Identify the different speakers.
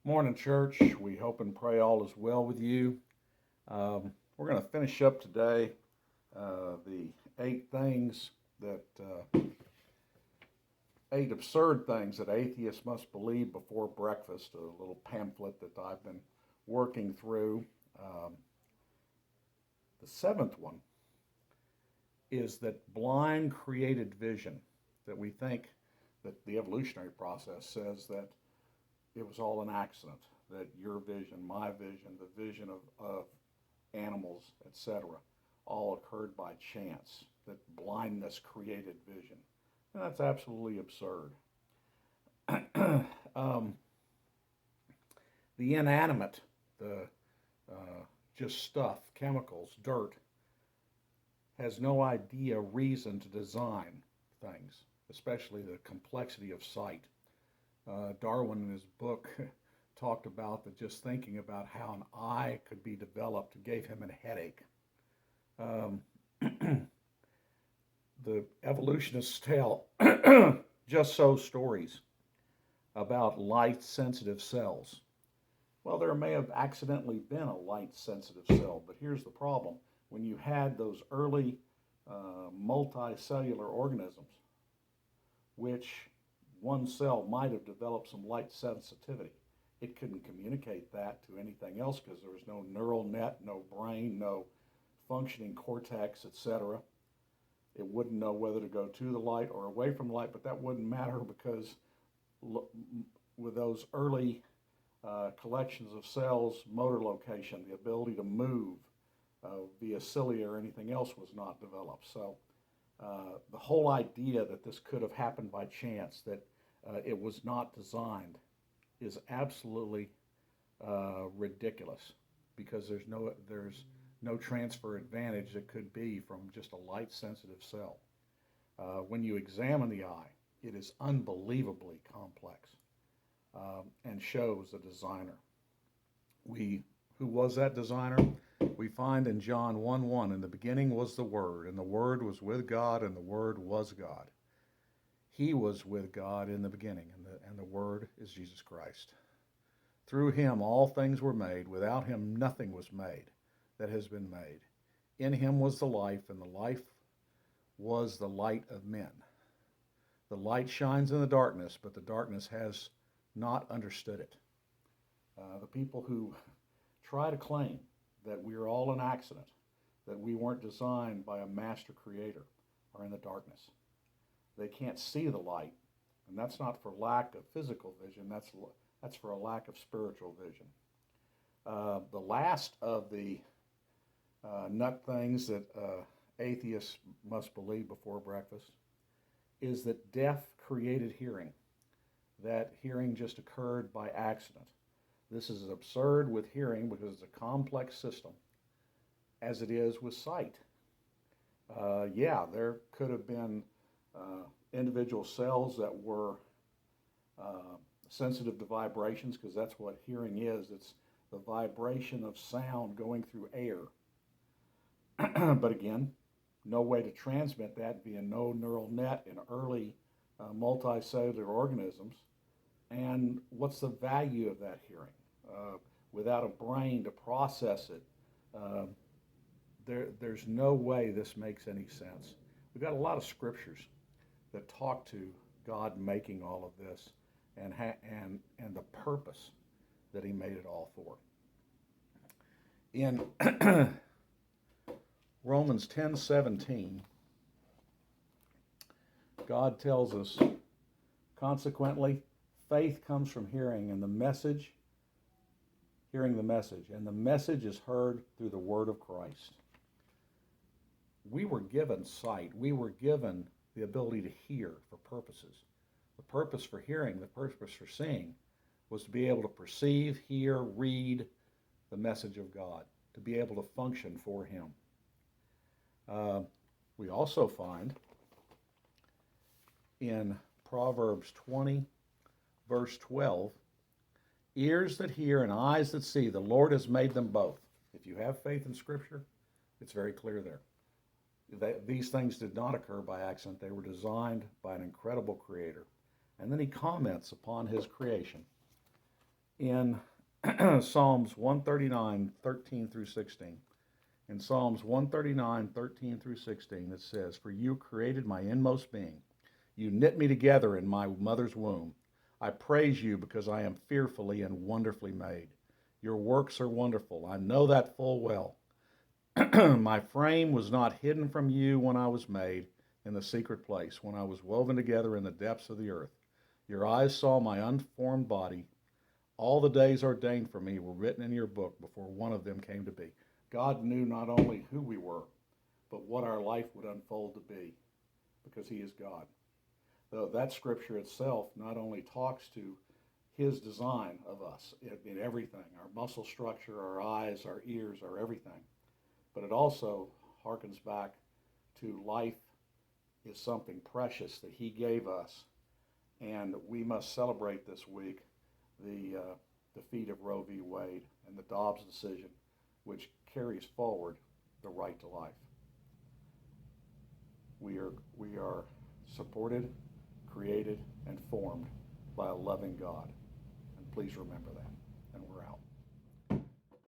Speaker 1: Morning, church. We hope and pray all is well with you. We're going to finish up today the eight things eight absurd things that atheists must believe before breakfast, a little pamphlet that I've been working through. Um, the seventh one is that blind created vision, that we think that the evolutionary process says that it was all an accident, that your vision, my vision, the vision of animals, etc., all occurred by chance, that blindness created vision. And that's absolutely absurd. um, the inanimate, the just stuff, chemicals, dirt, has no idea, reason to design things, especially the complexity of sight. Darwin, in his book, talked about that just thinking about how an eye could be developed gave him a headache. Um, the evolutionists tell just so stories about light sensitive cells. Well, there may have accidentally been a light sensitive cell, but here's the problem. When you had those early multicellular organisms, which one cell might have developed some light sensitivity, it couldn't communicate that to anything else because there was no neural net, no brain, no functioning cortex, etc. It wouldn't know whether to go to the light or away from the light, but that wouldn't matter because with those early collections of cells, motor location, the ability to move via cilia or anything else was not developed. So the whole idea that this could have happened by chance, that it was not designed, is absolutely ridiculous because there's no transfer advantage that could be from just a light sensitive cell. When you examine the eye, it is unbelievably complex and shows a designer. Who was that designer? We find in John 1:1, in the beginning was the Word, and the Word was with God, and the Word was God. He was with God in the beginning, and the Word is Jesus Christ. Through him all things were made. Without him nothing was made that has been made. In him was the life, and the life was the light of men. The light shines in the darkness, but the darkness has not understood it. The people who try to claim that we're all an accident, that we weren't designed by a master creator, are in the darkness. They can't see the light, and that's not for lack of physical vision, that's for a lack of spiritual vision. The last of the nut things that atheists must believe before breakfast is that deaf created hearing, that hearing just occurred by accident. This is absurd with hearing because it's a complex system, as it is with sight. Yeah, there could have been individual cells that were sensitive to vibrations, because that's what hearing is. It's the vibration of sound going through air. But again, no way to transmit that via no neural net in early multicellular organisms. And what's the value of that hearing? Without a brain to process it, there's no way this makes any sense. We've got a lot of scriptures that talk to God making all of this and the purpose that he made it all for. In Romans 10:17, God tells us, consequently, faith comes from hearing, and hearing the message, and the message is heard through the word of Christ. We were given sight. We were given the ability to hear for purposes. The purpose for hearing, the purpose for seeing, was to be able to perceive, hear, read the message of God, to be able to function for him. We also find in Proverbs 20, verse 12, ears that hear and eyes that see, the Lord has made them both. If you have faith in Scripture, it's very clear there. These things did not occur by accident. They were designed by an incredible creator. And then he comments upon his creation. In Psalms 139, 13 through 16. In Psalms 139, 13 through 16, it says, "For you created my inmost being. You knit me together in my mother's womb. I praise you because I am fearfully and wonderfully made. Your works are wonderful. I know that full well. My frame was not hidden from you when I was made in the secret place, when I was woven together in the depths of the earth. Your eyes saw my unformed body. All the days ordained for me were written in your book before one of them came to be." God knew not only who we were, but what our life would unfold to be, because He is God. Though that scripture itself not only talks to His design of us in everything, our muscle structure, our eyes, our ears, our everything, but it also harkens back to life is something precious that He gave us, and we must celebrate this week the defeat of Roe v. Wade and the Dobbs decision, which carries forward the right to life. We are supported, created, and formed by a loving God. And please remember that. And we're out.